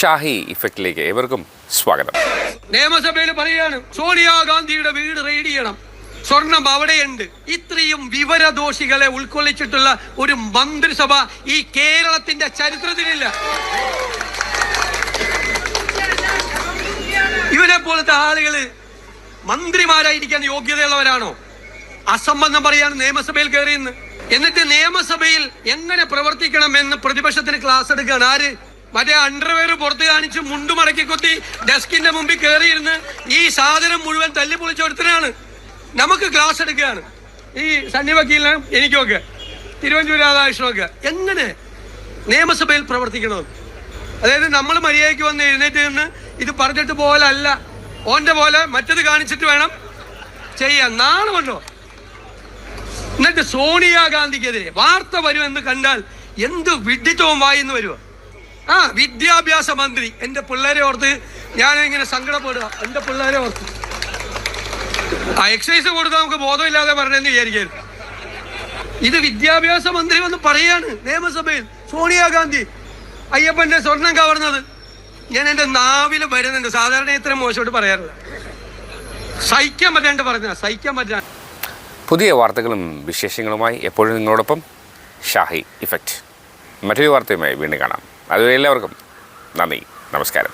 ഷാഹി ഇഫക്റ്റിലേക്ക് ഏവർക്കും സ്വാഗതം. നിയമസഭയിൽ പറയാണ് സോണിയാഗാന്ധിയുടെ വീട് റെയ്ഡ് ചെയ്യണം, സ്വർണം അവിടെയുണ്ട്. ഇത്രയും വിവരദോഷികളെ ഉൾക്കൊള്ളിച്ചിട്ടുള്ള ഒരു മന്ത്രിസഭ ഈ കേരളത്തിന്റെ ചരിത്രത്തിലില്ല. ഇവരെ പോലത്തെ ആളുകള് മന്ത്രിമാരായിരിക്കാൻ യോഗ്യതയുള്ളവരാണോ? അസംബന്ധം പറയാണ് നിയമസഭയിൽ കയറിയെന്ന്. എന്നിട്ട് നിയമസഭയിൽ എങ്ങനെ പ്രവർത്തിക്കണം എന്ന് പ്രതിപക്ഷത്തിന് ക്ലാസ് എടുക്കുകയാണ്. ആര്? മറ്റേ അണ്ടർവെയർ പുറത്ത് കാണിച്ച് മുണ്ടു മടക്കി കൊത്തി ഡെസ്കിന്റെ മുമ്പിൽ കയറിയിരുന്ന് ഈ സാധനം മുഴുവൻ തല്ലി പൊളിച്ചെടുത്തനാണ്. നമുക്ക് ക്ലാസ് എടുക്കുകയാണ്. ഈ സണ്ണി വക്കീലിനും എനിക്കൊക്കെ തിരുവഞ്ചൂർ രാധാകൃഷ്ണനൊക്കെ എങ്ങനെ നിയമസഭയിൽ പ്രവർത്തിക്കണം. അതായത് നമ്മൾ മര്യാദയ്ക്ക് വന്ന് എഴുന്നേറ്റ് നിന്ന് ഇത് പറഞ്ഞിട്ട് പോലെ അല്ല, ഓന്റെ പോലെ മറ്റത് കാണിച്ചിട്ട് വേണം ചെയ്യാൻ. നാണുമല്ലോ. എന്നിട്ട് സോണിയാഗാന്ധിക്കെതിരെ വാർത്ത വരുമെന്ന് കണ്ടാൽ എന്ത് വിഡ്ഢിത്തവും വായിന്ന് വരുമോ? വിദ്യാഭ്യാസ മന്ത്രി. എൻ്റെ പിള്ളേരെ ഓർത്ത് ഞാനിങ്ങനെ സങ്കടപ്പെടുക. എൻ്റെ പിള്ളേരെ ഓർത്ത് എക്സസൈസ് കൊടുത്താൽ നമുക്ക് ബോധമില്ലാതെ പറഞ്ഞെന്ന് വിചാരിക്കരുത്. ഇത് വിദ്യാഭ്യാസ മന്ത്രി വന്ന് പറയാണ് നിയമസഭയിൽ സോണിയാഗാന്ധി അയ്യപ്പന്റെ സ്വർണം കവർന്നത്. ഞാൻ എൻ്റെ നാവിൽ വരുന്നുണ്ട്. സാധാരണ ഇത്ര മോശമായിട്ട് പറയാറില്ല. സഹിക്കാൻ പറ്റാണ്ട് പറഞ്ഞ സഹിക്കാൻ പറ്റാൻ. പുതിയ വാർത്തകളും വിശേഷങ്ങളുമായി എപ്പോഴും നിങ്ങളോടൊപ്പം ഷാഹി ഇഫക്റ്റ്. മറ്റൊരു വാർത്തയുമായി വീണ്ടും കാണാം. അതുവരെ എല്ലാവർക്കും നന്ദി, നമസ്കാരം.